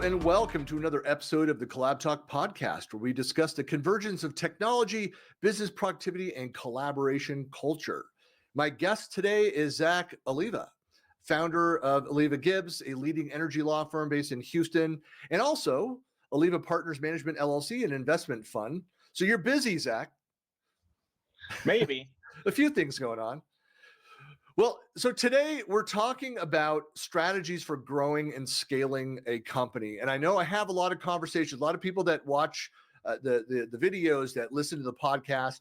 and welcome to another episode of the CollabTalk podcast, where we discuss the convergence of technology, business productivity, and collaboration culture. My guest today is Zack Oliva, founder of Oliva Gibbs, a leading energy law firm based in Houston, and also Oliva Partners Management LLC, an investment fund. So you're busy, Zack. Maybe. A few things going on. Well, so today we're talking about strategies for growing and scaling a company. And I know I have a lot of conversations. A lot of people that watch the videos, that listen to the podcast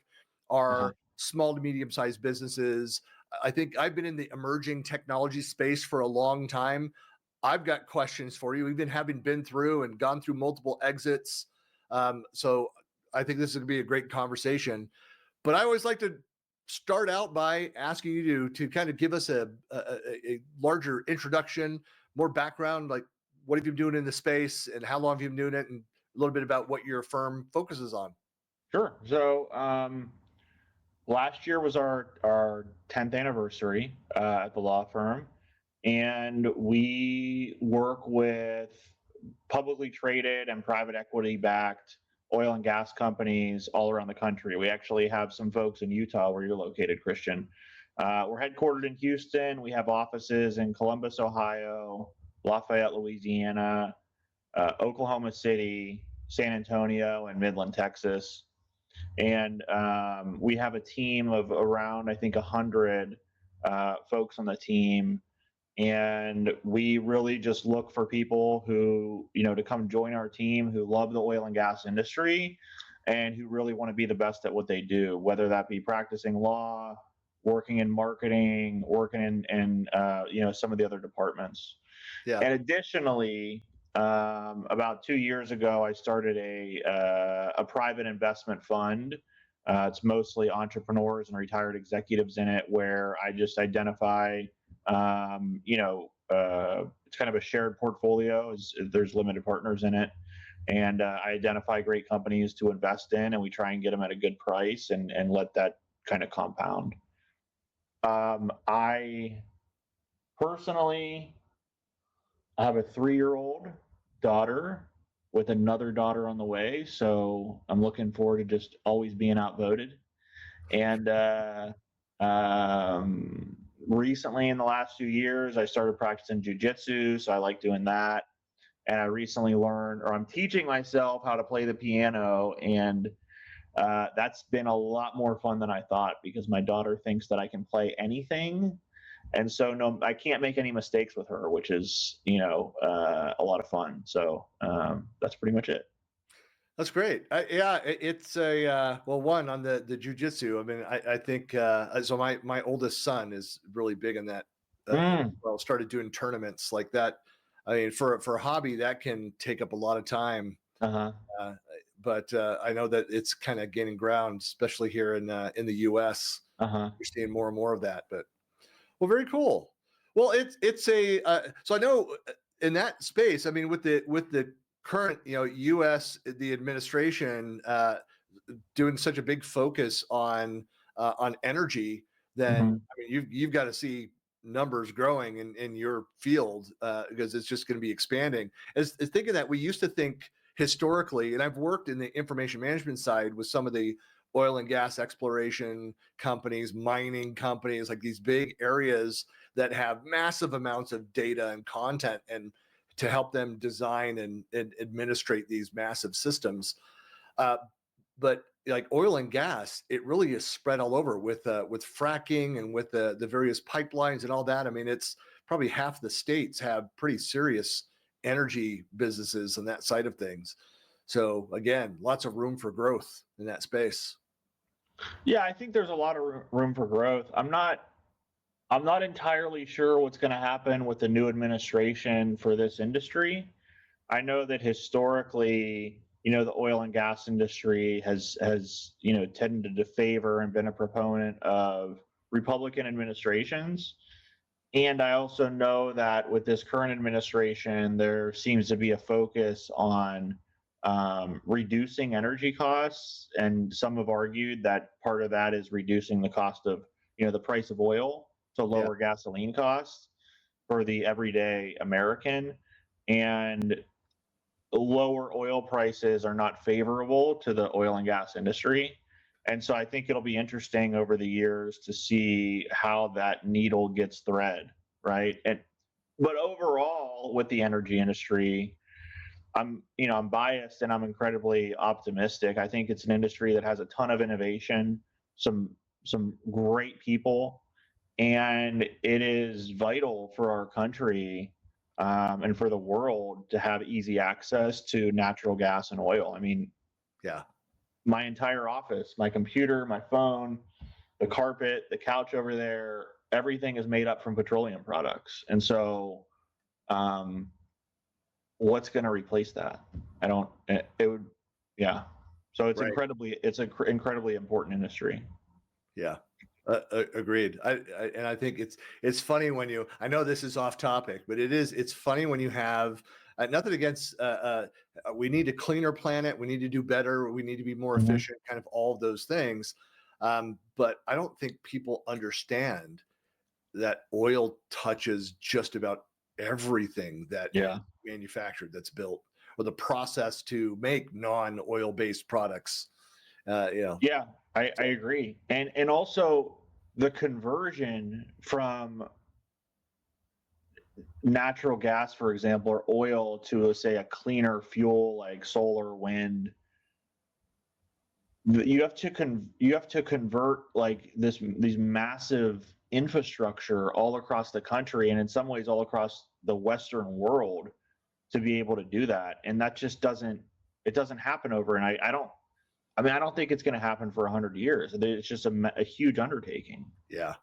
are small to medium-sized businesses. I think I've been in the emerging technology space for a long time. I've got questions for you, even having been through and gone through multiple exits. So I think this is going to be a great conversation. But I always like to start out by asking you to kind of give us a larger introduction, more background, like what have you been doing in the space and how long have you been doing it, and a little bit about what your firm focuses on. Sure. So last year was our 10th anniversary at the law firm, and we work with publicly traded and private equity backed oil and gas companies all around the country. We actually have some folks in Utah, where you're located, Christian. We're headquartered in Houston. We have offices in Columbus, Ohio, Lafayette, Louisiana, Oklahoma City, San Antonio, and Midland, Texas. And we have a team of around, I think, 100 folks on the team. And we really just look for people who, to come join our team, who love the oil and gas industry and who really want to be the best at what they do, whether that be practicing law, working in marketing, working in some of the other departments. Yeah. And additionally, about 2 years ago, I started a private investment fund. It's mostly entrepreneurs and retired executives in it, where I just identify it's kind of a shared portfolio. There's limited partners in it, and I identify great companies to invest in, and we try and get them at a good price and let that kind of compound. I personally have a 3-year-old daughter with another daughter on the way, so I'm looking forward to just always being outvoted. And recently, in the last few years, I started practicing jiu-jitsu, so I like doing that. And I recently I'm teaching myself how to play the piano, and that's been a lot more fun than I thought, because my daughter thinks that I can play anything. And so no, I can't make any mistakes with her, which is, a lot of fun. So that's pretty much it. That's great. It's one on the jiu-jitsu. I mean, I think, so my oldest son is really big in that. Started doing tournaments like that. I mean, for a hobby, that can take up a lot of time. But I know that it's kind of gaining ground, especially here in the U.S. We're seeing more and more of that. But well, very cool. Well, it's so I know in that space. I mean, with the current, U.S. the administration doing such a big focus on energy, then I mean you've got to see numbers growing in your field because it's just going to be expanding. As thinking that we used to think historically, and I've worked in the information management side with some of the oil and gas exploration companies, mining companies, like these big areas that have massive amounts of data and content, and to help them design and administrate these massive systems. But like oil and gas, it really is spread all over with fracking and with the various pipelines and all that. I mean, it's probably half the states have pretty serious energy businesses on that side of things. So again, lots of room for growth in that space. Yeah, I think there's a lot of room for growth. I'm not entirely sure what's going to happen with the new administration for this industry. I know that historically, the oil and gas industry has tended to favor and been a proponent of Republican administrations. And I also know that with this current administration, there seems to be a focus on reducing energy costs. And some have argued that part of that is reducing the cost of, the price of oil to lower gasoline costs for the everyday American. And lower oil prices are not favorable to the oil and gas industry. And so I think it'll be interesting over the years to see how that needle gets thread, right? But overall, with the energy industry, I'm biased and I'm incredibly optimistic. I think it's an industry that has a ton of innovation, some great people, and it is vital for our country and for the world to have easy access to natural gas and oil. I mean, Yeah. my entire office, my computer, my phone, the carpet, the couch over there, everything is made up from petroleum products. And so, what's going to replace that? I don't. It would. Yeah. So it's Right. an incredibly important industry. Yeah. Agreed. And I think it's funny when I know this is off topic, but it's funny when you have nothing against, we need a cleaner planet. We need to do better. We need to be more efficient, kind of all of those things. But I don't think people understand that oil touches just about everything that Yeah. is manufactured, that's built, or the process to make non-oil based products. Yeah, I agree. And also the conversion from natural gas, for example, or oil to, say, a cleaner fuel like solar, wind. You have to convert like these massive infrastructure all across the country, and in some ways all across the Western world, to be able to do that. And that just doesn't happen overnight. I don't think it's going to happen for 100 years. It's just a huge undertaking. Yeah.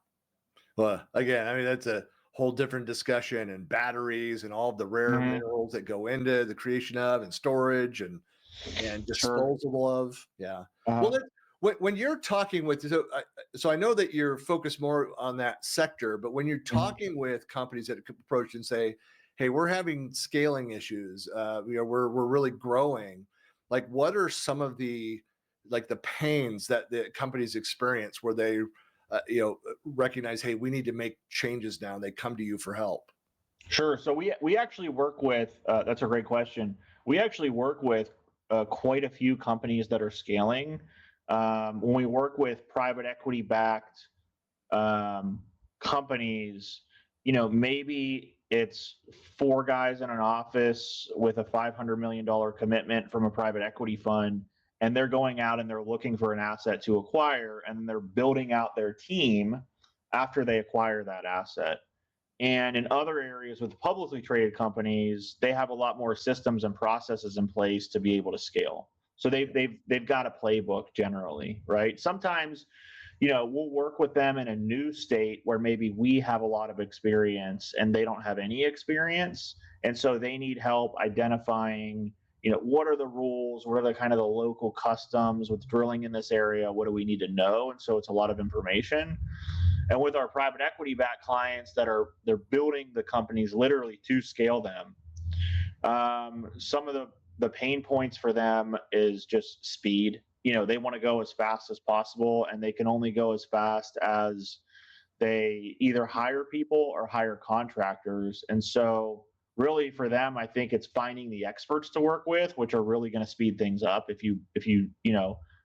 Well, again, I mean, that's a whole different discussion, and batteries and all of the rare minerals that go into the creation of and storage and Sure. disposable of. Yeah. Uh, Well, when you're talking with, so I know that you're focused more on that sector, but when you're talking with companies that approach and say, "Hey, we're having scaling issues. We're really growing." Like, what are some of the pains that the companies experience where they, recognize, "Hey, we need to make changes now." And they come to you for help. Sure. So we actually work with. That's a great question. We actually work with quite a few companies that are scaling. When we work with private equity backed companies, maybe it's four guys in an office with a $500 million commitment from a private equity fund, and they're going out and they're looking for an asset to acquire, and they're building out their team after they acquire that asset. And in other areas with publicly traded companies, they have a lot more systems and processes in place to be able to scale. So they've got a playbook generally, right? Sometimes, we'll work with them in a new state where maybe we have a lot of experience and they don't have any experience, and so they need help identifying, what are the rules, what are the kind of the local customs with drilling in this area, what do we need to know? And so it's a lot of information. And with our private equity backed clients they're building the companies literally to scale them, some of the pain points for them is just speed. They want to go as fast as possible, and they can only go as fast as they either hire people or hire contractors. And so really for them, I think it's finding the experts to work with, which are really going to speed things up. If you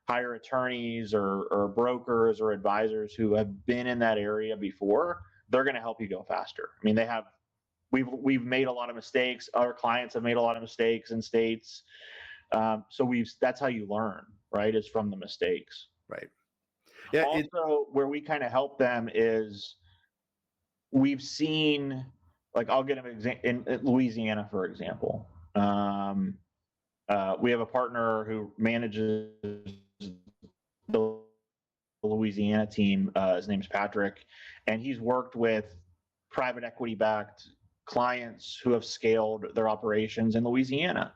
hire attorneys or brokers or advisors who have been in that area before, they're going to help you go faster. I mean, we've made a lot of mistakes. Our clients have made a lot of mistakes in states. So that's how you learn, right? Is from the mistakes. Right. Yeah. Also, where we kind of help them is we've seen, like, I'll get an example in Louisiana, for example. We have a partner who manages the Louisiana team. His name's Patrick, and he's worked with private equity backed clients who have scaled their operations in Louisiana.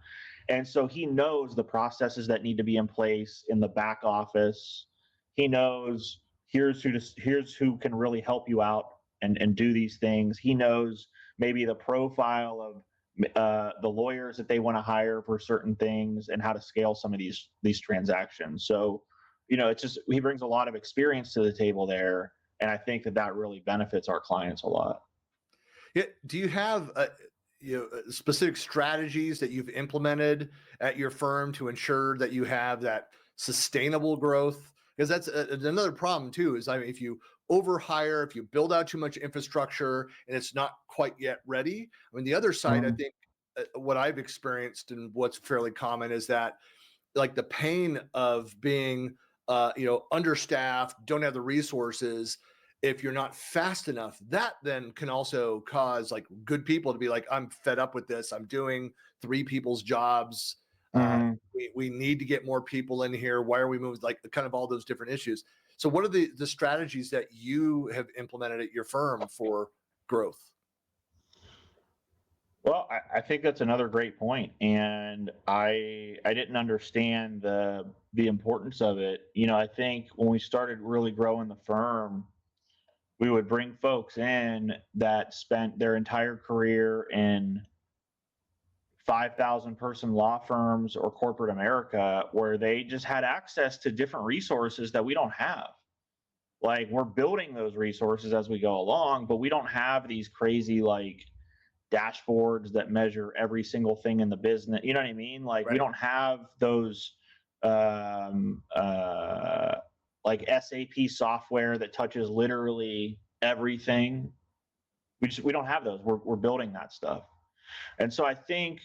And so he knows the processes that need to be in place in the back office. He knows here's who can really help you out and do these things. He knows maybe the profile of the lawyers that they want to hire for certain things and how to scale some of these transactions. So, it's just, he brings a lot of experience to the table there, and I think that really benefits our clients a lot. Yeah. Do you have specific strategies that you've implemented at your firm to ensure that you have that sustainable growth? Because that's another problem too, is I mean, if you overhire, if you build out too much infrastructure and it's not quite yet ready. I mean, the other side, I think what I've experienced and what's fairly common is that like the pain of being understaffed, don't have the resources, if you're not fast enough, that then can also cause like good people to be like, I'm fed up with this, I'm doing 3 people's jobs, we need to get more people in here, why are we moving, like kind of all those different issues. So what are the strategies that you have implemented at your firm for growth? Well, I think that's another great point, and I didn't understand the importance of it. I think when we started really growing the firm, we would bring folks in that spent their entire career in 5,000 person law firms or corporate America, where they just had access to different resources that we don't have. Like, we're building those resources as we go along, but we don't have these crazy like dashboards that measure every single thing in the business. You know what I mean? Like, we Right. don't have those like SAP software that touches literally everything. We don't have those. We're building that stuff. And so I think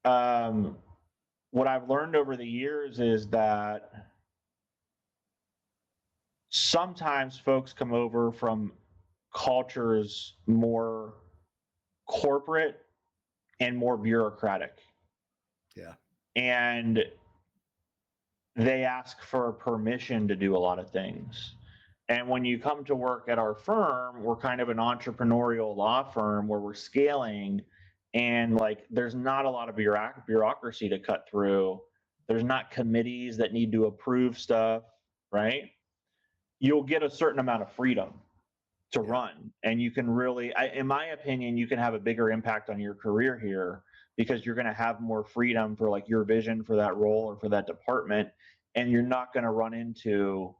what I've learned over the years is that sometimes folks come over from cultures more corporate and more bureaucratic. Yeah. And they ask for permission to do a lot of things. And when you come to work at our firm, we're kind of an entrepreneurial law firm where we're scaling, and like there's not a lot of bureaucracy to cut through. There's not committees that need to approve stuff, right? You'll get a certain amount of freedom to run, and you can really, in my opinion, you can have a bigger impact on your career here because you're going to have more freedom for like your vision for that role or for that department, and you're not going to run into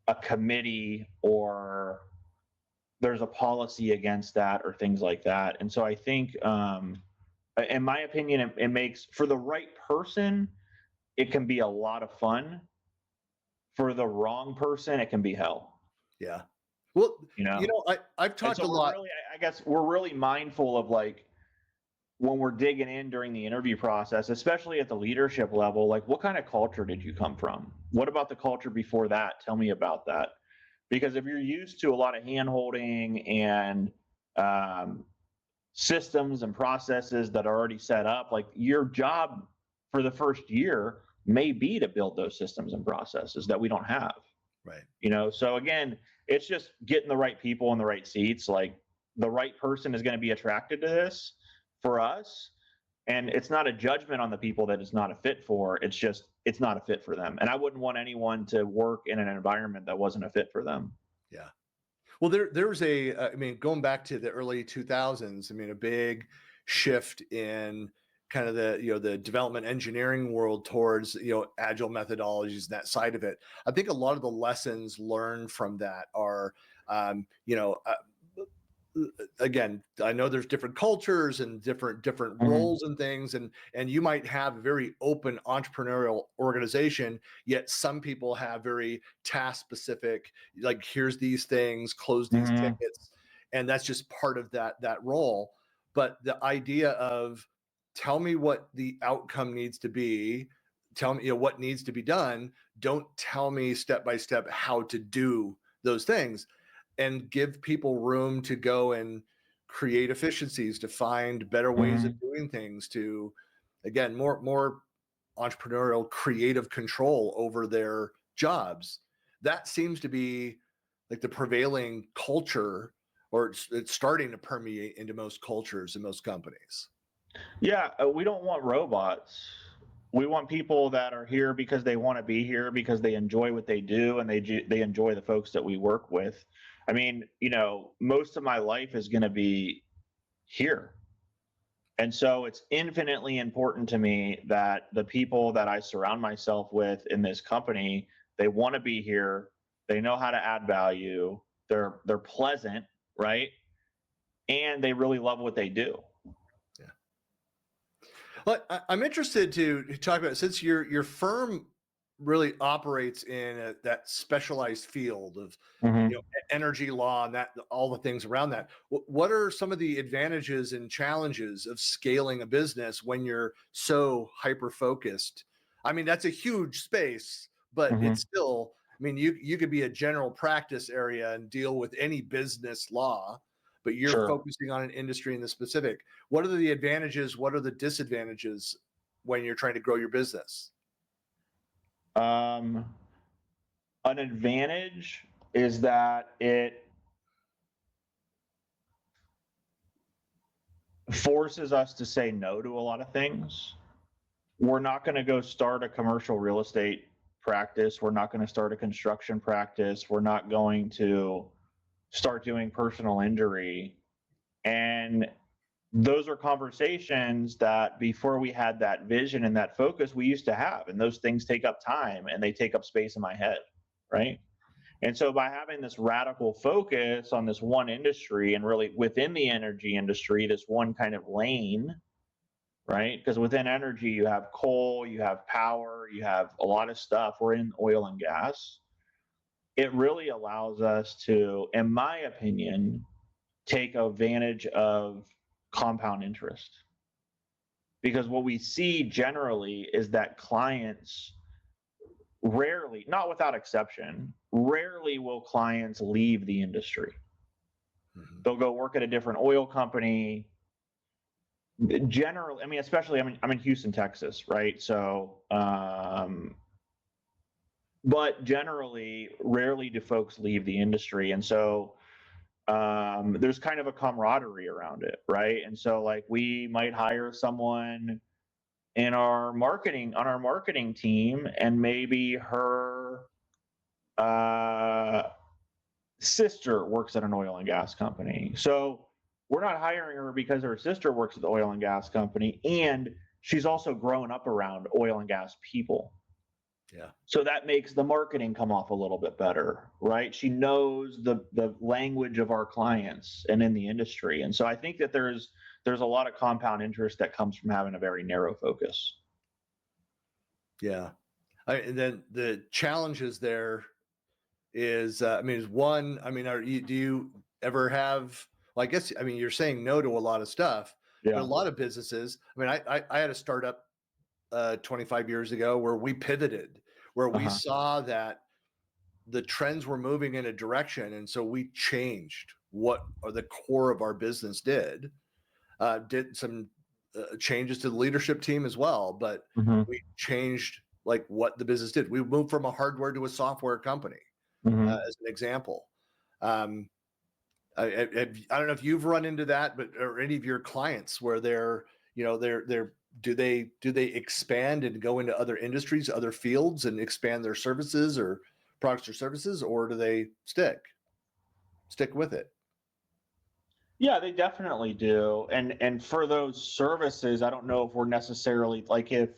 a committee or there's a policy against that or things like that. And so I think in my opinion, it makes, for the right person, it can be a lot of fun. For the wrong person, it can be hell. Yeah. Well, I've And talked so a lot. I guess we're really mindful of like when we're digging in during the interview process, especially at the leadership level, like what kind of culture did you come from? What about the culture before that? Tell me about that. Because if you're used to a lot of hand holding and systems and processes that are already set up, like your job for the first year may be to build those systems and processes that we don't have. Right. So again, it's just getting the right people in the right seats. Like the right person is going to be attracted to this for us. And it's not a judgment on the people that it's not a fit for. It's just, it's not a fit for them. And I wouldn't want anyone to work in an environment that wasn't a fit for them. Yeah. Well, there's I mean, going back to the early 2000s, I mean, a big shift in kind of the development engineering world towards, agile methodologies, that side of it. I think a lot of the lessons learned from that are, again, I know there's different cultures and different roles and things, and you might have a very open entrepreneurial organization, yet some people have very task specific, like here's these things, close these tickets, and that's just part of that role. But the idea of tell me what the outcome needs to be, tell me what needs to be done, don't tell me step by step how to do those things, and give people room to go and create efficiencies, to find better ways of doing things, to, again, more entrepreneurial creative control over their jobs. That seems to be like the prevailing culture, or it's starting to permeate into most cultures and most companies. Yeah, we don't want robots. We want people that are here because they want to be here, because they enjoy what they do, and they enjoy the folks that we work with. I mean, most of my life is going to be here. And so it's infinitely important to me that the people that I surround myself with in this company, they want to be here, they know how to add value, they're pleasant, right? and they really love what they do. But I'm interested to talk about, since your firm really operates in that specialized field of energy law and that all the things around that. What are some of the advantages and challenges of scaling a business when you're so hyper focused? I mean, that's a huge space, but it's still. I mean, you could be a general practice area and deal with any business law, but you're focusing on an industry in the specific. What are the advantages? What are the disadvantages when you're trying to grow your business? An advantage is that it forces us to say no to a lot of things. We're not going to go start a commercial real estate practice. We're not going to start a construction practice. We're not going to start doing personal injury. And those are conversations that before we had that vision and that focus, we used to have. And those things take up time and they take up space in my head, right? And so by having this radical focus on this one industry, and really within the energy industry, this one kind of lane, right? Because within energy, you have coal, you have power, you have a lot of stuff. We're in oil and gas. It really allows us to, in my opinion, take advantage of compound interest. Because what we see generally is that clients rarely, not without exception, rarely will clients leave the industry. They'll go work at a different oil company. Generally, I mean, especially I'm in Houston, Texas, right? So, but generally, rarely do folks leave the industry, and so there's kind of a camaraderie around it, right? And so, like, we might hire someone in our marketing team, and maybe her sister works at an oil and gas company. So we're not hiring her because her sister works at the oil and gas company, and she's also grown up around oil and gas people. Yeah. So that makes the marketing come off a little bit better, right? She knows the language of our clients and in the industry. And so I think that there's a lot of compound interest that comes from having a very narrow focus. Yeah. And then the challenges there is, I mean, is one, I mean, do you ever have, well, I guess, I mean, you're saying no to a lot of stuff, but a lot of businesses, I mean, I had a startup 25 years ago where we pivoted, where we saw that the trends were moving in a direction. And so we changed what the core of our business did some changes to the leadership team as well, but we changed like what the business did. We moved from a hardware to a software company, as an example. I don't know if you've run into that, but or any of your clients where they're do they expand and go into other industries, other fields, and expand their services or products or services, or do they stick with it? Yeah, they definitely do. And for those services, I don't know if we're necessarily like if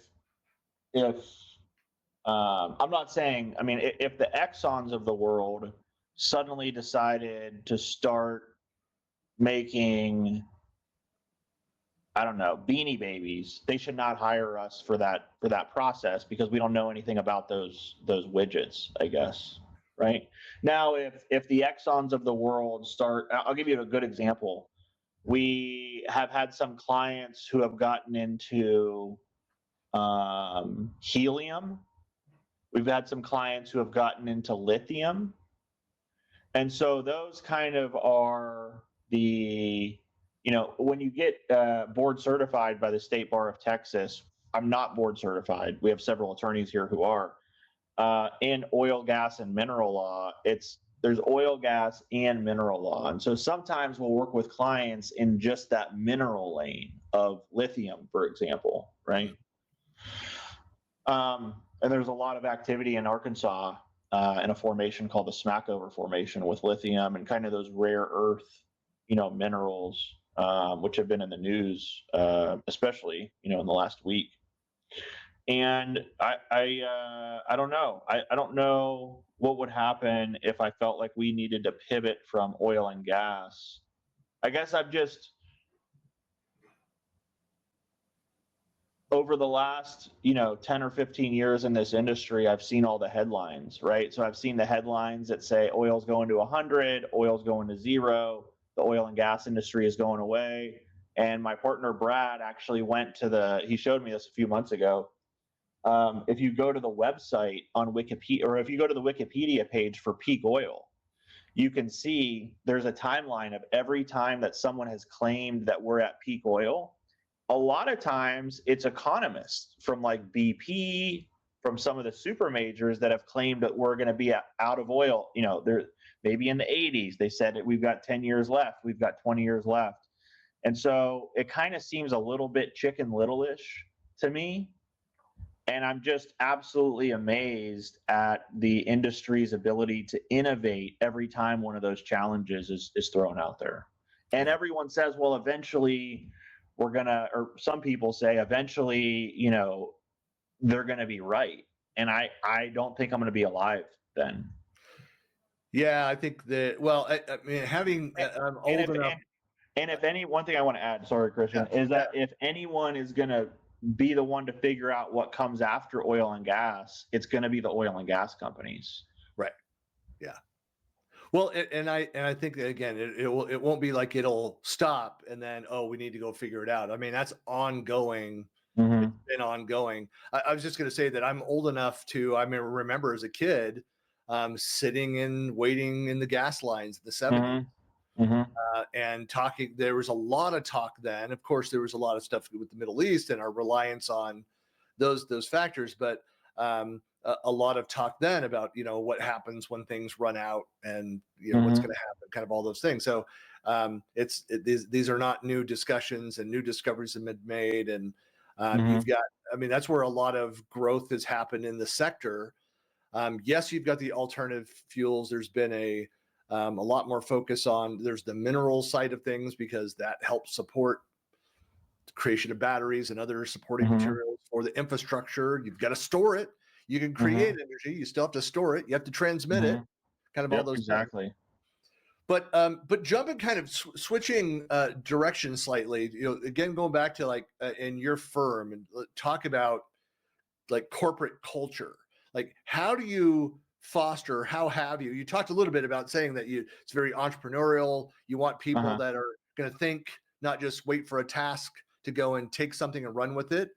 I'm not saying, I mean, if the Exxons of the world suddenly decided to start making, I don't know, Beanie Babies, they should not hire us for that process because we don't know anything about those widgets, I guess. Right now, if the Exxons of the world start, I'll give you a good example. We have had some clients who have gotten into helium. We've had some clients who have gotten into lithium. And so those kind of are the, when you get board certified by the State Bar of Texas, I'm not board certified. We have several attorneys here who are. In oil, gas, and mineral law, there's oil, gas, and mineral law. And so sometimes we'll work with clients in just that mineral lane of lithium, for example, right? And there's a lot of activity in Arkansas in a formation called the Smackover Formation with lithium and kind of those rare earth, minerals, which have been in the news, especially, in the last week. And I don't know. I don't know what would happen if I felt like we needed to pivot from oil and gas I guess I've just, over the last 10 or 15 years in this industry, I've seen all the headlines, right? So I've seen the headlines that say oil's going to 100, oil's going to 0, the oil and gas industry is going away. And my partner Brad actually went to he showed me this a few months ago. If you go to the website on Wikipedia, or if you go to the Wikipedia page for peak oil, you can see there's a timeline of every time that someone has claimed that we're at peak oil. A lot of times it's economists from like BP, from some of the super majors that have claimed that we're going to be out of oil. They're maybe in the 80s. They said that we've got 10 years left. We've got 20 years left. And so it kind of seems a little bit Chicken Little-ish to me. And I'm just absolutely amazed at the industry's ability to innovate every time one of those challenges is thrown out there. And everyone says, well, eventually we're going to, or some people say eventually, they're going to be right. And I don't think I'm going to be alive then. Yeah, I think that, well, I mean, I'm old enough. And one thing I want to add, sorry, Christian, is that if anyone is going to be the one to figure out what comes after oil and gas, it's going to be the oil and gas companies. Right. Yeah. Well, and I think that, again, it won't be like it'll stop and then, oh, we need to go figure it out. I mean, that's ongoing. Mm-hmm. It's been ongoing. I was just going to say that I'm old enough to, I mean, remember as a kid, sitting and waiting in the gas lines in the 70s. Mm-hmm. And talking, there was a lot of talk then. Of course, there was a lot of stuff with the Middle East and our reliance on those factors, but a lot of talk then about what happens when things run out and what's going to happen, kind of all those things. So these are not new discussions, and new discoveries have been made, and you've got, I mean, that's where a lot of growth has happened in the sector. Yes, you've got the alternative fuels. There's been a lot more focus on, there's the mineral side of things, because that helps support the creation of batteries and other supporting materials for the infrastructure. You've got to store it. You can create energy. You still have to store it. You have to transmit it. Kind of all those exactly. Things. But jumping, kind of switching direction slightly. Again, going back to like in your firm, and talk about like corporate culture. Like, how do you foster, how have you talked a little bit about saying that it's very entrepreneurial. You want people that are going to think, not just wait for a task to go and take something and run with it.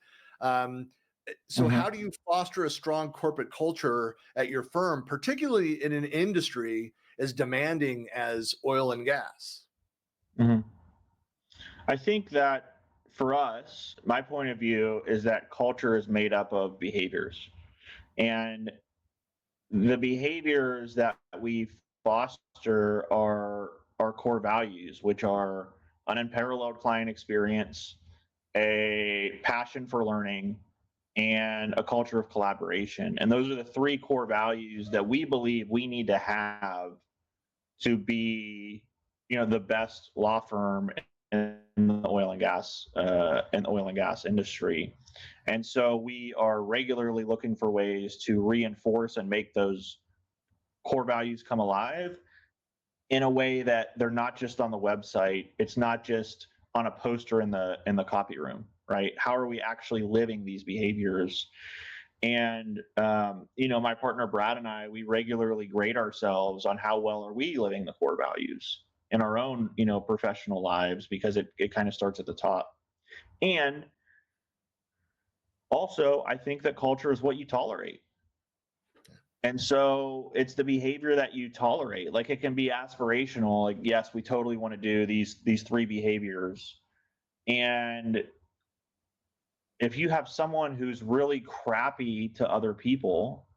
So how do you foster a strong corporate culture at your firm, particularly in an industry as demanding as oil and gas? I think that for us, my point of view is that culture is made up of behaviors, and the behaviors that we foster are our core values, which are an unparalleled client experience, a passion for learning, and a culture of collaboration. And those are the three core values that we believe we need to have to be, the best law firm in the oil and gas industry. And so we are regularly looking for ways to reinforce and make those core values come alive in a way that they're not just on the website. It's not just on a poster in the copy room, right? How are we actually living these behaviors? And my partner Brad and I, we regularly grade ourselves on how well are we living the core values in our own professional lives, because it kind of starts at the top. And also, I think that culture is what you tolerate. And so it's the behavior that you tolerate. Like, it can be aspirational. Like, yes, we totally want to do these three behaviors. And if you have someone who's really crappy to other people,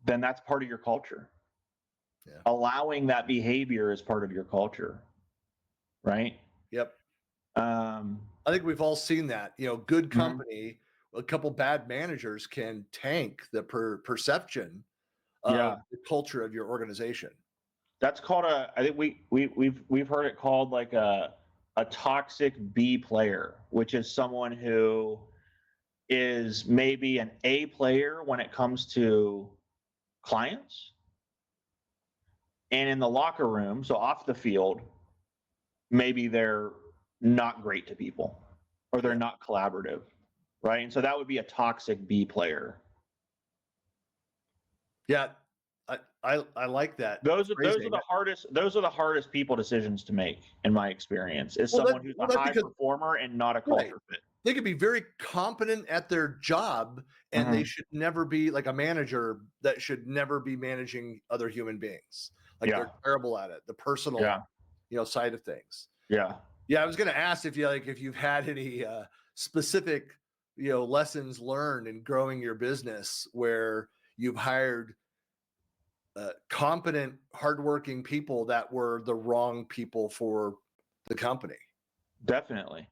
then that's part of your culture. Yeah. Allowing that behavior is part of your culture, right? Yep. I think we've all seen that. Good company, a couple bad managers can tank the perception of the culture of your organization. That's called I think we've heard it called like a toxic B player, which is someone who is maybe an A player when it comes to clients, and in the locker room, so off the field, maybe they're not great to people, or they're not collaborative, right? And so that would be a toxic B player. Yeah, I like that. Those are phrasing. the hardest people decisions to make, in my experience, is Well, someone who's a that's high because performer and not a right. culture fit. They could be very competent at their job, and they should never be like a manager that should never be managing other human beings. Like Yeah. they're terrible at it, the personal, side of things. Yeah. Yeah, I was going to ask if you've had any specific, lessons learned in growing your business where you've hired competent, hardworking people that were the wrong people for the company. Definitely.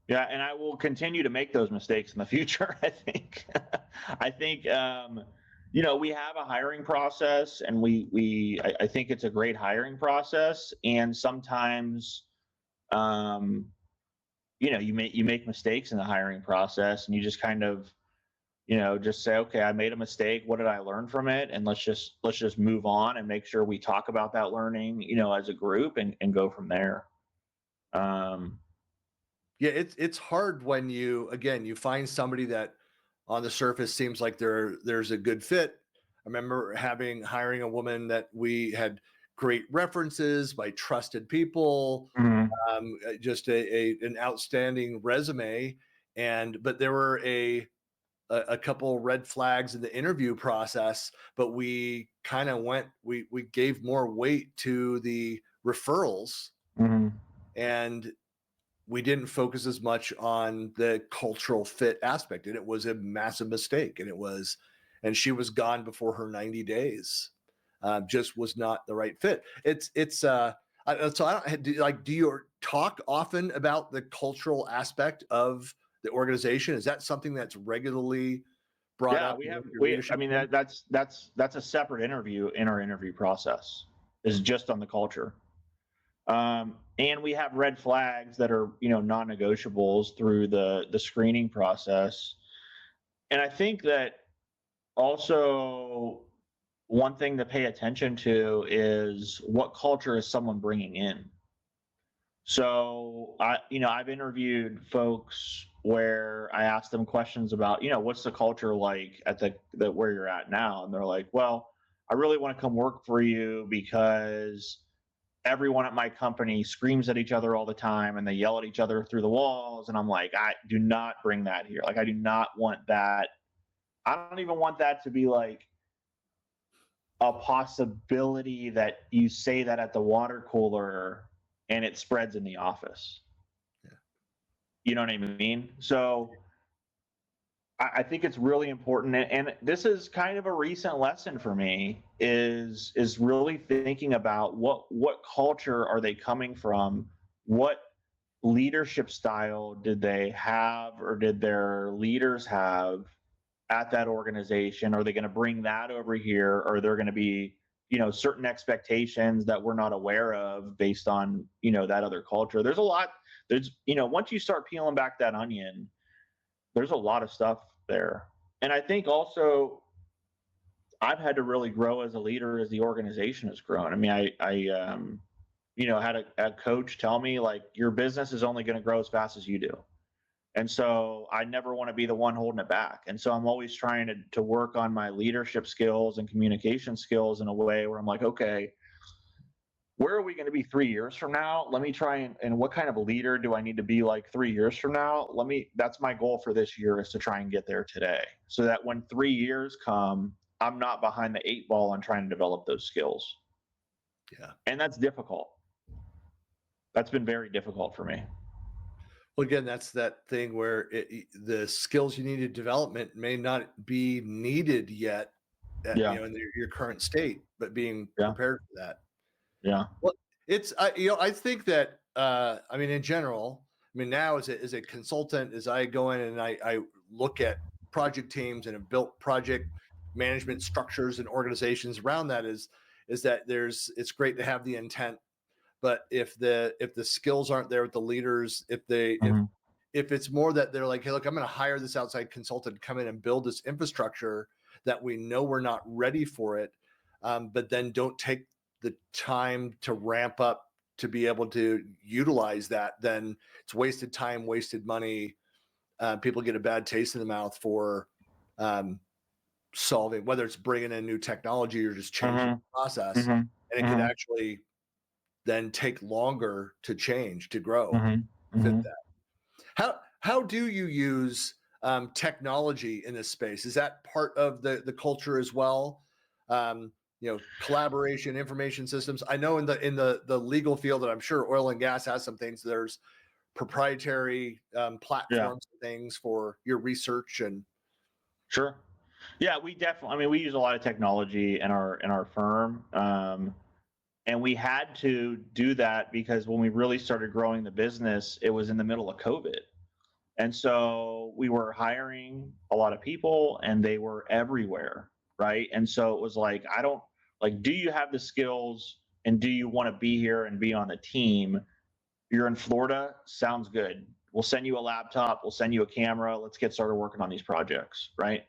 Yeah, and I will continue to make those mistakes in the future. I think. I think we have a hiring process, and I think it's a great hiring process. And sometimes, you make mistakes in the hiring process, and you just kind of, just say, okay, I made a mistake. What did I learn from it? And let's just move on and make sure we talk about that learning, as a group, and go from there. Yeah, it's hard when you find somebody that on the surface seems like there's a good fit. I remember hiring a woman that we had great references by trusted people, just an outstanding resume, but there were a couple red flags in the interview process, but we kind of we gave more weight to the referrals, and we didn't focus as much on the cultural fit aspect, and it was a massive mistake. And she was gone before her 90 days. Just was not the right fit. So I don't do you talk often about the cultural aspect of the organization? Is that something that's regularly brought up? I mean, that's a separate interview in our interview process, is just on the culture. And we have red flags that are, non-negotiables through the screening process. And I think that also one thing to pay attention to is what culture is someone bringing in. So I've interviewed folks where I asked them questions about, what's the culture like at the where you're at now? And they're like, well, I really want to come work for you because everyone at my company screams at each other all the time and they yell at each other through the walls. And I'm like, I do not bring that here. Like, I do not want that. I don't even want that to be like a possibility that you say that at the water cooler and it spreads in the office. Yeah. You know what I mean? So I think it's really important, and this is kind of a recent lesson for me, is really thinking about what culture are they coming from, what leadership style did they have, or did their leaders have at that organization? Are they going to bring that over here, or are there going to be certain expectations that we're not aware of based on that other culture? There's once you start peeling back that onion, there's a lot of stuff there. And I think also I've had to really grow as a leader as the organization has grown. I mean, I had a coach tell me, like, your business is only going to grow as fast as you do. And so I never want to be the one holding it back. And so I'm always trying to work on my leadership skills and communication skills in a way where I'm like, okay, where are we going to be 3 years from now? Let me try and what kind of a leader do I need to be like 3 years from now? That's my goal for this year, is to try and get there today, so that when 3 years come, I'm not behind the 8 ball on trying to develop those skills. Yeah. And that's difficult. That's been very difficult for me. Well, again, that's that thing where the skills you need to development may not be needed yet in your current state, but being prepared for that. Yeah. Well, it's I think that I mean, in general, I mean, now as a consultant, as I go in and I look at project teams and have built project management structures and organizations around that, is that it's great to have the intent, but if the skills aren't there with the leaders, if it's more that they're like, hey, look, I'm going to hire this outside consultant to come in and build this infrastructure that we know we're not ready for it, but then don't take the time to ramp up to be able to utilize that, then it's wasted time, wasted money. People get a bad taste in the mouth for solving, whether it's bringing in new technology or just changing the process. And it could actually then take longer to change, to grow, fit that. How do you use technology in this space? Is that part of the culture as well? Collaboration, information systems. I know in the legal field, that I'm sure oil and gas has some things. There's proprietary platforms and things for your research and. Sure. Yeah, we definitely. I mean, we use a lot of technology in our firm, and we had to do that because when we really started growing the business, it was in the middle of COVID, and so we were hiring a lot of people, and they were everywhere, right? And so it was like, do you have the skills, and do you want to be here and be on the team? You're in Florida, sounds good. We'll send you a laptop, we'll send you a camera. Let's get started working on these projects, right?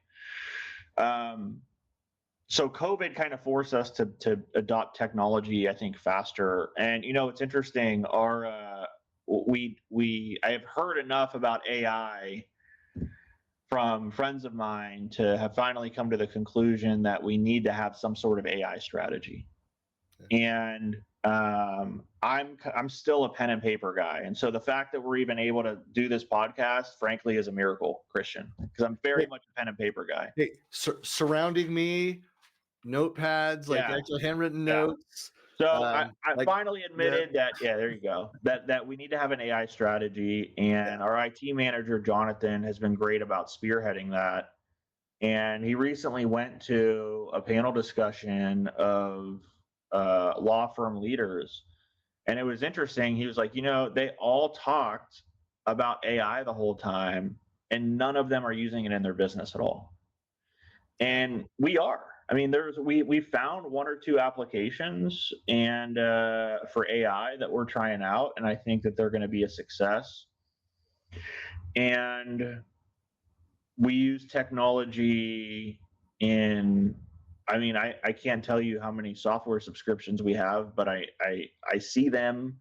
So COVID kind of forced us to adopt technology, I think, faster. And it's interesting. I have heard enough about AI from friends of mine to have finally come to the conclusion that we need to have some sort of AI strategy. And I'm still a pen and paper guy, and so the fact that we're even able to do this podcast, frankly, is a miracle, Christian, because I'm very much a pen and paper guy. Hey, surrounding me, notepads, like actual handwritten notes. So I finally admitted that. Yeah, there you go. That we need to have an AI strategy, and our IT manager Jonathan has been great about spearheading that. And he recently went to a panel discussion of law firm leaders, and it was interesting. He was like, they all talked about AI the whole time, and none of them are using it in their business at all. And we are. I mean, we found one or two applications and for AI that we're trying out, and I think that they're going to be a success. And we use technology in. I mean, I can't tell you how many software subscriptions we have, but I see them,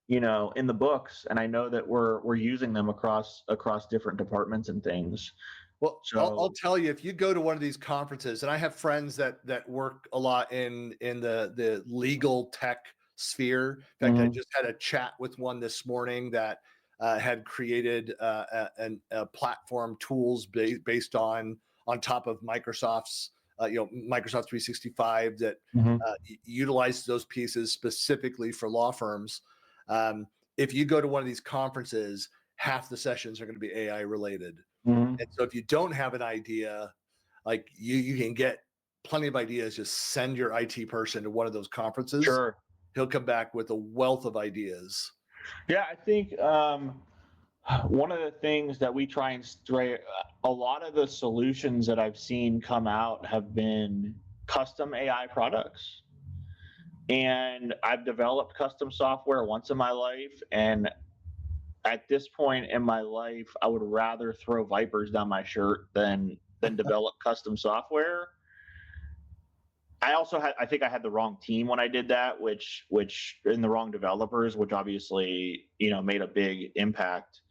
in the books, and I know that we're using them across different departments and things. Well, so, I'll tell you, if you go to one of these conferences, and I have friends that work a lot in the legal tech sphere. In fact, I just had a chat with one this morning that had created a platform tools based on top of Microsoft's Microsoft 365 that utilizes those pieces specifically for law firms. If you go to one of these conferences, half the sessions are going to be AI related. And so if you don't have an idea, like you can get plenty of ideas, just send your IT person to one of those conferences. Sure. He'll come back with a wealth of ideas. Yeah, I think one of the things that we try and a lot of the solutions that I've seen come out have been custom AI products. And I've developed custom software once in my life, and at this point in my life, I would rather throw vipers down my shirt than develop custom software. I think I had the wrong team when I did that, which in the wrong developers, which obviously, made a big impact.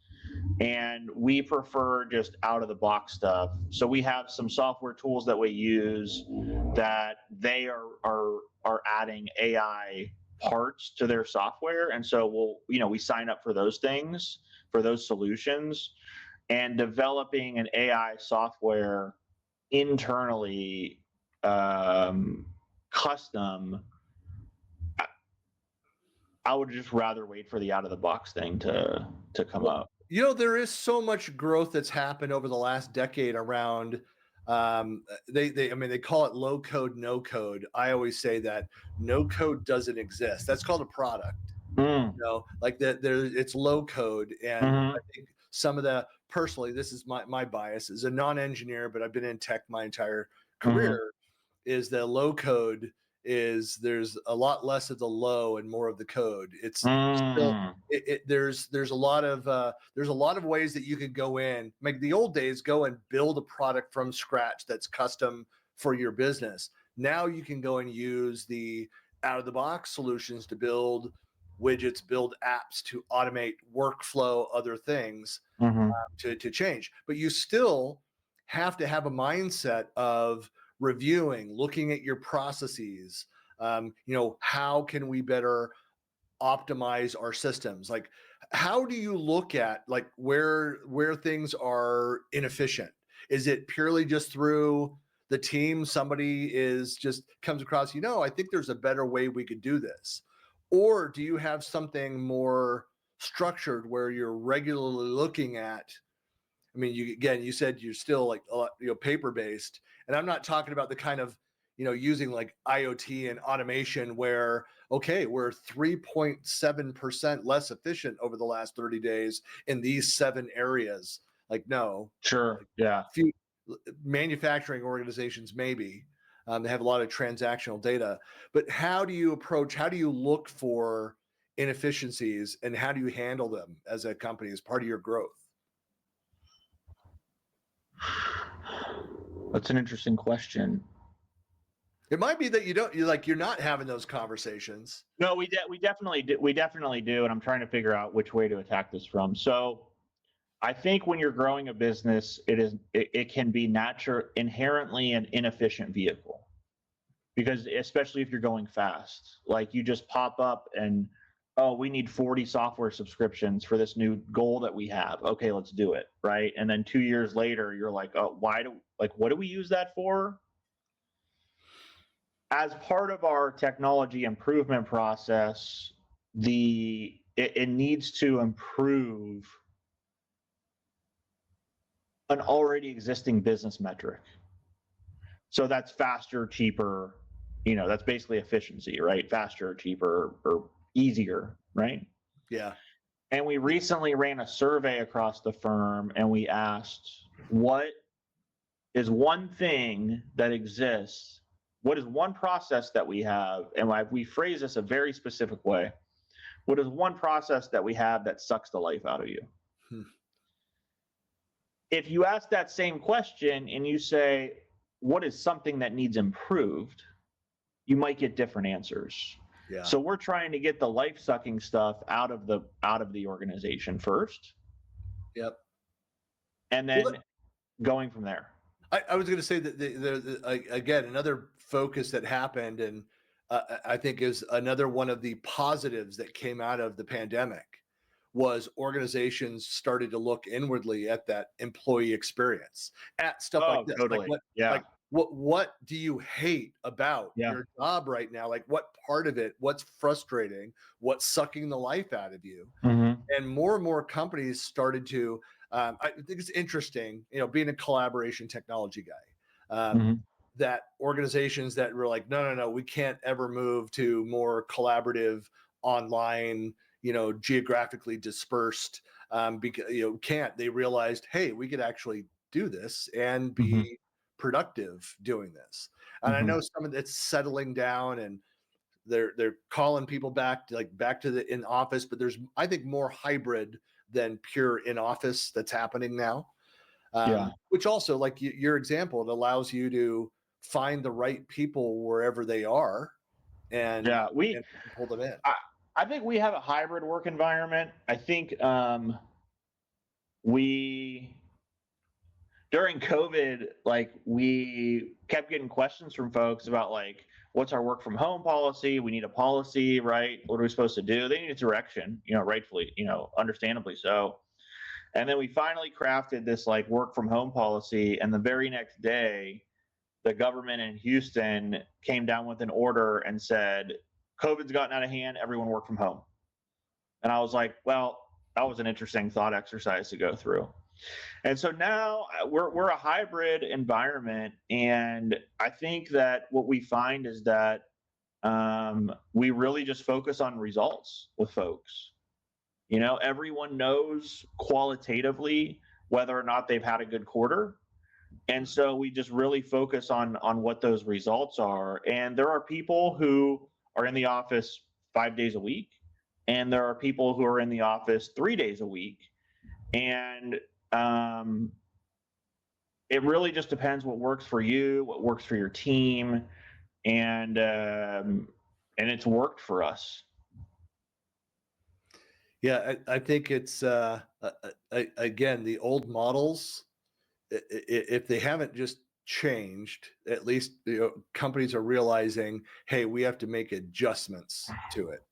And we prefer just out of the box stuff. So we have some software tools that we use that they are adding AI parts to their software, and so we sign up for those things, for those solutions, and developing an AI software internally, custom. I would just rather wait for the out of the box thing to come up. There is so much growth that's happened over the last decade around. They call it low code, no code. I always say that no code doesn't exist. That's called a product. It's low code, and I think some of the personally, this is my bias as a non-engineer, but I've been in tech my entire career. Is the low code is there's a lot less of the low and more of the code. It's still there's a lot of ways that you could go in. Like the old days, go and build a product from scratch that's custom for your business. Now you can go and use the out of the box solutions to build widgets, build apps to automate workflow, other things to change. But you still have to have a mindset of reviewing, looking at your processes. How can we better optimize our systems? Like, how do you look at like where things are inefficient? Is it purely just through the team? Somebody is just comes across, I think there's a better way we could do this. Or do you have something more structured where you're regularly looking at, I mean, you said you're still like paper based, and I'm not talking about the kind of using like IoT and automation where we're 3.7% less efficient over the last 30 days in these 7 areas. Like, no, Sure, yeah. few manufacturing organizations maybe they have a lot of transactional data, but how do you look for inefficiencies, and how do you handle them as a company as part of your growth? That's an interesting question. It might be that you're not having those conversations. No, we definitely do. We definitely do, and I'm trying to figure out which way to attack this from. So, I think when you're growing a business, it can be inherently an inefficient vehicle, because especially if you're going fast, like you just pop up and, oh, we need 40 software subscriptions for this new goal that we have. Okay, let's do it, right? And then 2 years later, you're like, oh, what do we use that for? As part of our technology improvement process, it needs to improve an already existing business metric. So that's faster, cheaper, that's basically efficiency, right? Faster, cheaper, or easier, right? Yeah. And we recently ran a survey across the firm, and we asked, what is one thing that exists? What is one process that we have? And we phrase this a very specific way. What is one process that we have that sucks the life out of you? If you ask that same question and you say, what is something that needs improved, you might get different answers. Yeah. So we're trying to get the life-sucking stuff out of the organization first. Yep. And then going from there. I was going to say that again, another focus that happened, and I think is another one of the positives that came out of the pandemic, was organizations started to look inwardly at that employee experience, at stuff like this. Totally. What do you hate about your job right now? Like, what part of it? What's frustrating? What's sucking the life out of you? And more companies started to. I think it's interesting, being a collaboration technology guy, that organizations that were like, no, we can't ever move to more collaborative online, geographically dispersed, because can't. They realized, hey, we could actually do this and be productive doing this. And I know some of it's settling down, and they're calling people back to the in office, but there's, I think, more hybrid than pure in office that's happening now. Which also, like your example, it allows you to find the right people wherever they are, and pull them in. I think we have a hybrid work environment. I think during COVID, we kept getting questions from folks about what's our work from home policy? We need a policy, right? What are we supposed to do? They need a direction, rightfully, understandably so. And then we finally crafted this work from home policy. And the very next day, the government in Houston came down with an order and said, COVID's gotten out of hand, everyone work from home. And I was like, well, that was an interesting thought exercise to go through. And so now we're a hybrid environment, and I think that what we find is that we really just focus on results with folks. Everyone knows qualitatively whether or not they've had a good quarter, and so we just really focus on what those results are. And there are people who are in the office 5 days a week, and there are people who are in the office 3 days a week, and it really just depends what works for you, what works for your team, and it's worked for us. Yeah, I think it's again, the old models, if they haven't just changed, at least companies are realizing, hey, we have to make adjustments to it.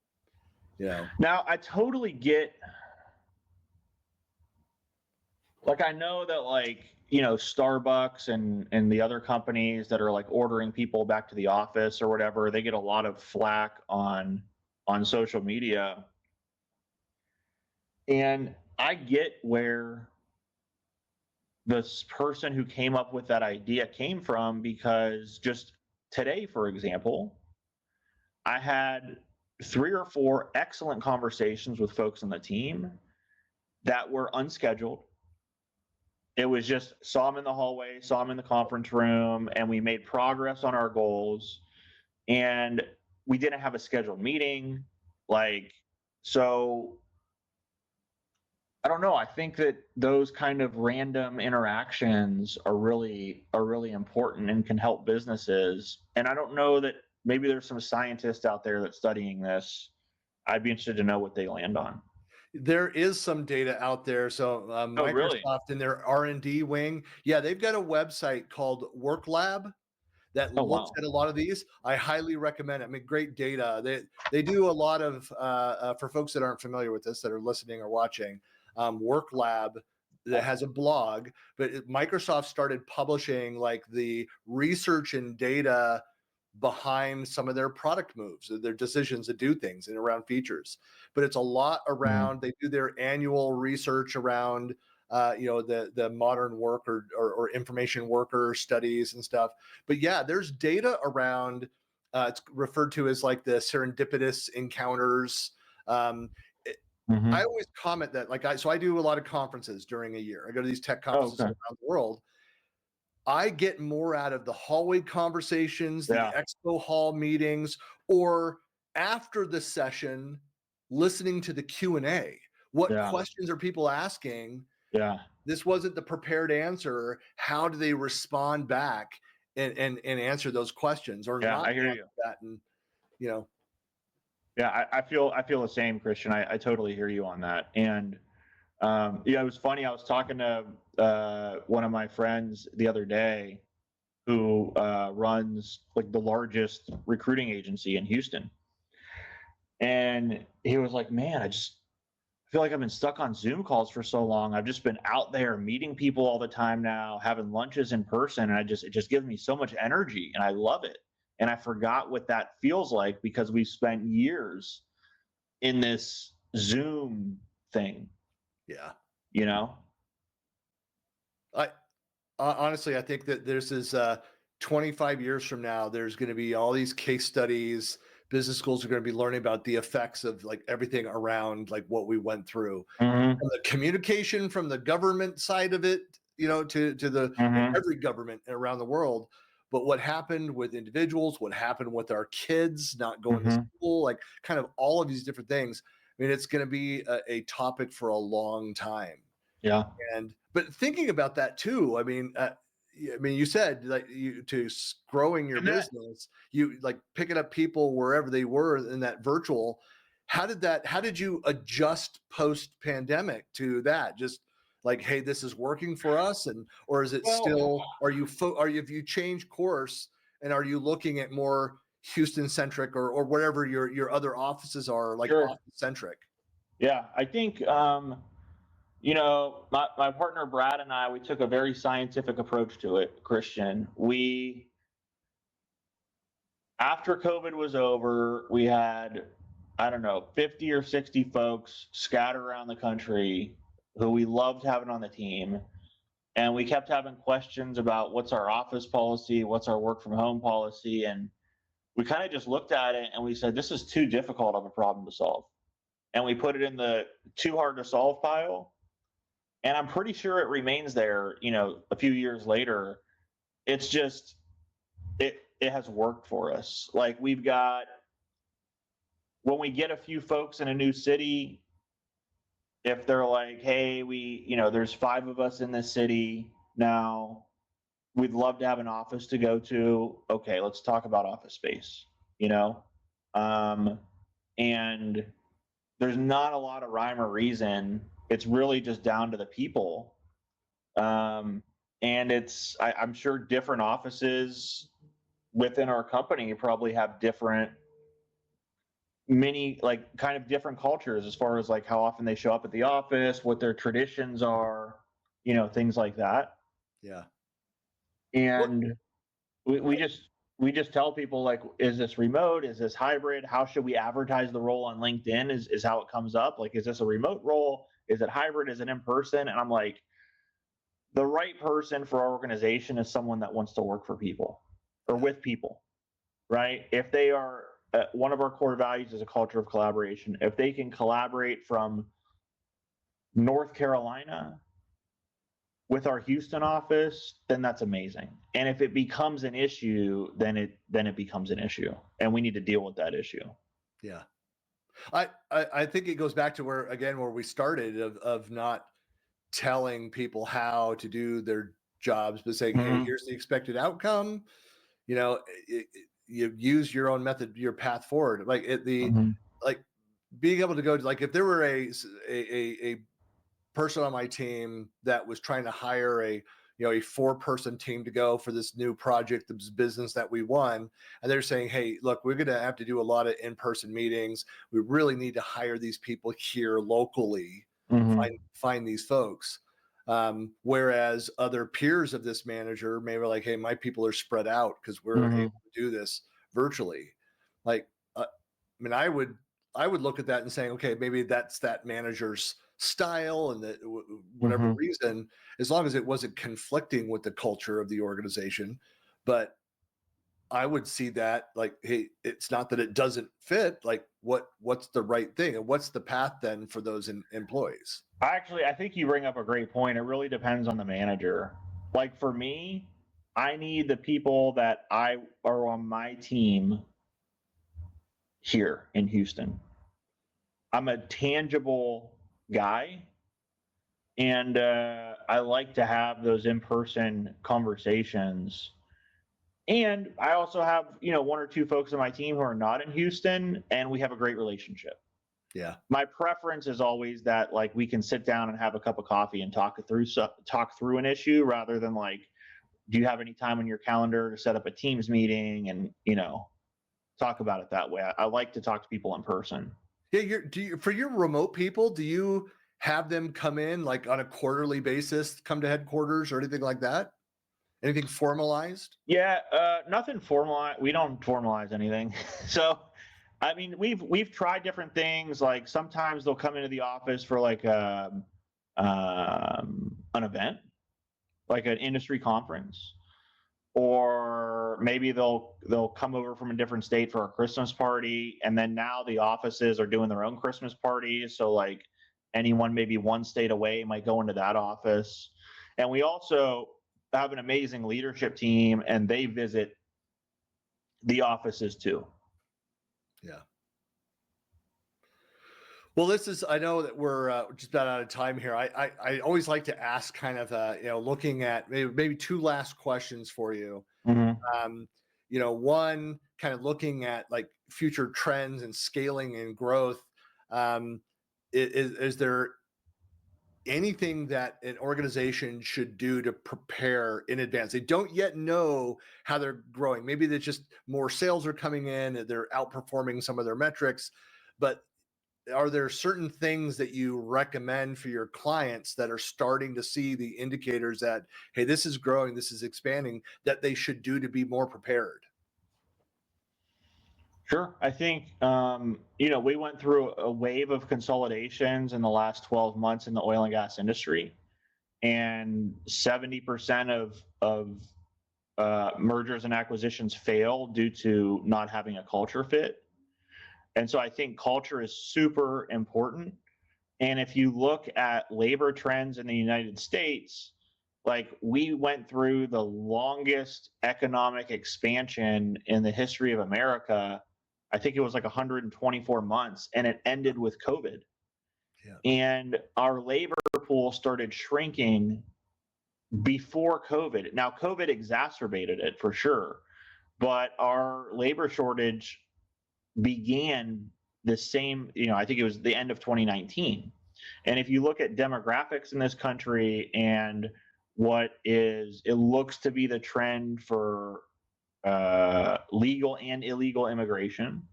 Now, I totally get, like, I know that, like, Starbucks and the other companies that are like ordering people back to the office or whatever, they get a lot of flack on social media. And I get where this person who came up with that idea came from, because just today, for example, I had 3 or 4 excellent conversations with folks on the team that were unscheduled. It was just saw them in the hallway, saw them in the conference room, and we made progress on our goals. And we didn't have a scheduled meeting. Like, so I don't know. I think that those kind of random interactions are really important and can help businesses. And I don't know that maybe there's some scientists out there that's studying this. I'd be interested to know what they land on. There is some data out there. So Oh, really? Microsoft in their R&D wing, yeah, they've got a website called WorkLab that Oh, looks wow. at a lot of these. I highly recommend it. I mean, great data. They do a lot of for folks that aren't familiar with this, that are listening or watching. WorkLab that has a blog, but Microsoft started publishing like the research and data behind some of their product moves, their decisions to do things and around features. But it's a lot around, they do their annual research around the modern work or information worker studies and stuff. But yeah, there's data around, it's referred to as like the serendipitous encounters. I always comment that, like, I do a lot of conferences during a year. I go to these tech Oh, conferences okay. around the world. I get more out of the hallway conversations, the Yeah. expo hall meetings, or after the session, listening to the Q&A. What Yeah. questions are people asking? Yeah. This wasn't the prepared answer. How do they respond back and answer those questions, or Yeah. not I hear answer you. that? And you know, Yeah. I feel the same, Christian. I totally hear you on that. And yeah, it was funny. I was talking to one of my friends the other day who runs like the largest recruiting agency in Houston. And he was like, man, I feel like I've been stuck on Zoom calls for so long. I've just been out there meeting people all the time now, having lunches in person. And it just gives me so much energy and I love it. And I forgot what that feels like because we've spent years in this Zoom thing, yeah. you know? I honestly, I think that there's this 25 years from now, there's going to be all these case studies. Business schools are going to be learning about the effects of like everything around like what we went through. Mm-hmm. And the communication from the government side of it, to the Mm-hmm. every government around the world. But what happened with individuals, what happened with our kids not going to Mm-hmm. school, like kind of all of these different things. I mean, it's going to be a topic for a long time. Yeah. But thinking about that too, I mean, you said like growing your And that, business, you like picking up people wherever they were in that virtual. How did you adjust post pandemic to that? Just like, hey, this is working for us, or is it well, still? Have you changed course, and are you looking at more Houston centric or whatever your other offices are, like sure. office centric? Yeah. I think, my partner Brad and I, we took a very scientific approach to it, Christian. After COVID was over, we had, I don't know, 50 or 60 folks scattered around the country who we loved having on the team. And we kept having questions about what's our office policy, what's our work from home policy. And we kind of just looked at it and we said, this is too difficult of a problem to solve. And we put it in the too hard to solve pile. And I'm pretty sure it remains there, a few years later. It's just, it has worked for us. Like, when we get a few folks in a new city, if they're like, hey, there's 5 of us in this city now, we'd love to have an office to go to. Okay, let's talk about office space, you know? And there's not a lot of rhyme or reason. It's really just down to the people. And I'm sure different offices within our company probably have different like kind of different cultures as far as like how often they show up at the office, what their traditions are, things like that. Yeah. And we just tell people, like, is this remote? Is this hybrid? How should we advertise the role on LinkedIn? Is how it comes up. Like, is this a remote role? Is it hybrid? Is it in person? And I'm like, the right person for our organization is someone that wants to work for people or with people, right? If they are, one of our core values is a culture of collaboration. If they can collaborate from North Carolina with our Houston office, then that's amazing. And if it becomes an issue, then it becomes an issue, and we need to deal with that issue. Yeah. I think it goes back to where we started of not telling people how to do their jobs, but saying, hey, here's the expected outcome. You use your own method, your path forward. Like like being able to go to, like, if there were a person on my team that was trying to hire a 4-person team to go for this new project, this business that we won, and they're saying, hey, look, we're going to have to do a lot of in-person meetings. We really need to hire these people here locally. Find these folks. Whereas other peers of this manager may be like, hey, my people are spread out because we're able to do this virtually. Like, I mean, I would look at that and saying, okay, maybe that's that manager's style, and that whatever reason, as long as it wasn't conflicting with the culture of the organization. But I would see that like, hey, it's not that it doesn't fit. Like, what's the right thing, and what's the path then for those employees? Actually, I think you bring up a great point. It really depends on the manager. Like, for me, I need the people that are on my team here in Houston. I'm a tangible guy, and I like to have those in-person conversations. And I also have, 1 or 2 folks on my team who are not in Houston, and we have a great relationship. Yeah. My preference is always that, like, we can sit down and have a cup of coffee and talk through an issue, rather than like, do you have any time on your calendar to set up a Teams meeting and, talk about it that way. I like to talk to people in person. Yeah. For your remote people, do you have them come in like on a quarterly basis, come to headquarters or anything like that? Anything formalized? Yeah, nothing formalized. We don't formalize anything. So, I mean, we've tried different things. Like, sometimes they'll come into the office for like an event, like an industry conference, or maybe they'll come over from a different state for a Christmas party, and then now the offices are doing their own Christmas parties. So, like, anyone maybe one state away might go into that office. And we also have an amazing leadership team, and they visit the offices too. Yeah. Well, I know that we're just about out of time here. I always like to ask kind of, looking at maybe 2 last questions for you. One, kind of looking at like future trends and scaling and growth. Is there anything that an organization should do to prepare in advance? They don't yet know how they're growing. Maybe there's just more sales are coming in, they're outperforming some of their metrics, but are there certain things that you recommend for your clients that are starting to see the indicators that, hey, this is growing, this is expanding, that they should do to be more prepared? Sure. I think, we went through a wave of consolidations in the last 12 months in the oil and gas industry, and 70% of mergers and acquisitions fail due to not having a culture fit. And so I think culture is super important. And if you look at labor trends in the United States, like, we went through the longest economic expansion in the history of America. I think it was like 124 months, and it ended with COVID. Yeah. And our labor pool started shrinking before COVID. Now, COVID exacerbated it for sure, but our labor shortage began the same, I think it was the end of 2019. And if you look at demographics in this country and it looks to be the trend for legal and illegal immigration,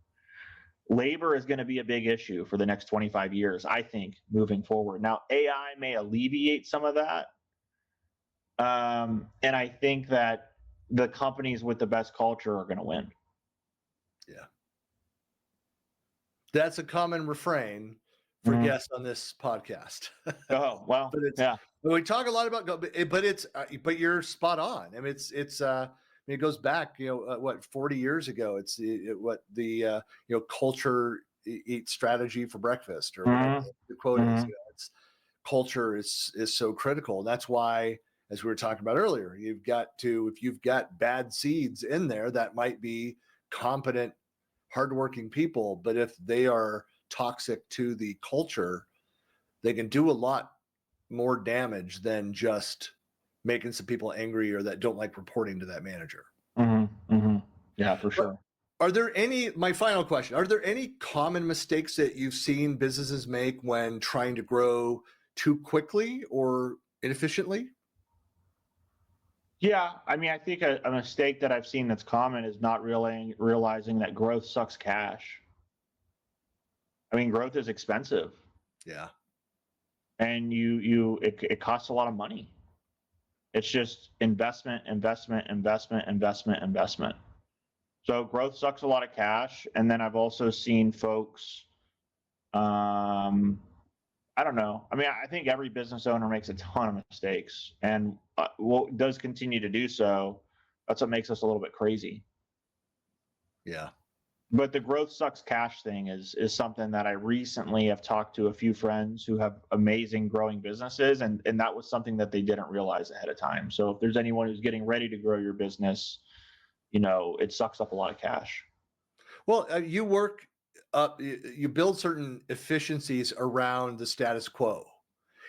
labor is going to be a big issue for the next 25 years, I think, moving forward. Now, AI may alleviate some of that. And I think that the companies with the best culture are going to win. Yeah. That's a common refrain for guests on this podcast. Oh, well, yeah. We talk a lot about, but you're spot on. I mean, it goes back, 40 years ago. It's the culture eat strategy for breakfast, or whatever the quote is. It's culture is so critical. That's why, as we were talking about earlier, if you've got bad seeds in there, that might be competent, hardworking people, but if they are toxic to the culture, they can do a lot more damage than just making some people angry or that don't like reporting to that manager. Yeah, for sure. My final question, are there any common mistakes that you've seen businesses make when trying to grow too quickly or inefficiently? Yeah, I mean, I think a mistake that I've seen that's common is not realizing that growth sucks cash. I mean, growth is expensive. Yeah. And it costs a lot of money. It's just investment. So growth sucks a lot of cash. And then I've also seen folks, I don't know. I mean, I think every business owner makes a ton of mistakes, and does continue to do so. That's what makes us a little bit crazy. Yeah. But the growth sucks cash thing is something that I recently have talked to a few friends who have amazing growing businesses, and that was something that they didn't realize ahead of time. So if there's anyone who's getting ready to grow your business, it sucks up a lot of cash. Well, you build certain efficiencies around the status quo,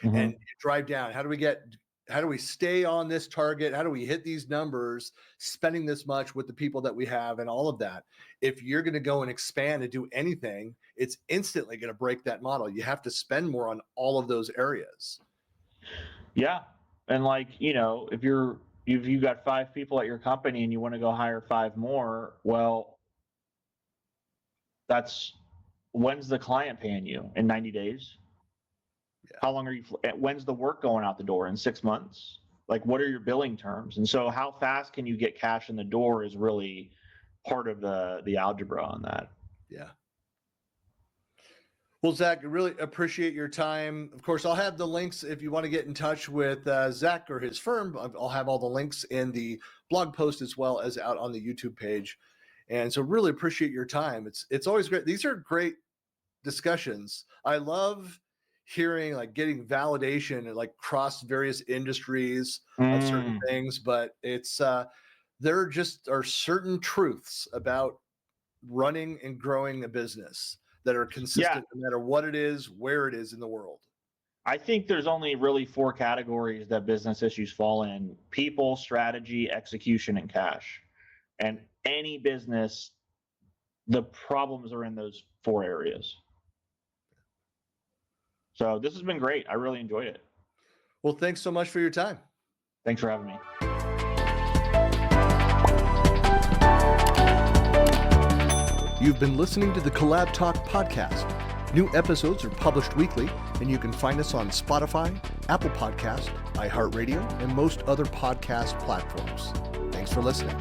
and you drive down. How do we stay on this target? How do we hit these numbers, spending this much with the people that we have and all of that? If you're going to go and expand and do anything, it's instantly going to break that model. You have to spend more on all of those areas. Yeah. And if you've got 5 people at your company and you want to go hire 5 more, well, when's the client paying you? In 90 days? Yeah. How long when's the work going out the door? In 6 months? What are your billing terms? And so how fast can you get cash in the door is really part of the algebra on that. Yeah. Well, Zach, I really appreciate your time. Of course, I'll have the links if you want to get in touch with Zach or his firm. I'll have all the links in the blog post as well as out on the YouTube page. And so really appreciate your time. It's always great. These are great discussions. I love hearing getting validation and cross various industries of certain things, but it's there just are certain truths about running and growing a business that are consistent no matter what it is, where it is in the world. I think there's only really 4 categories that business issues fall in: people, strategy, execution, and cash. And any business, the problems are in those 4 areas. So this has been great. I really enjoyed it. Well, thanks so much for your time. Thanks for having me. You've been listening to the CollabTalk podcast. New episodes are published weekly, and you can find us on Spotify, Apple Podcasts, iHeartRadio, and most other podcast platforms. Thanks for listening.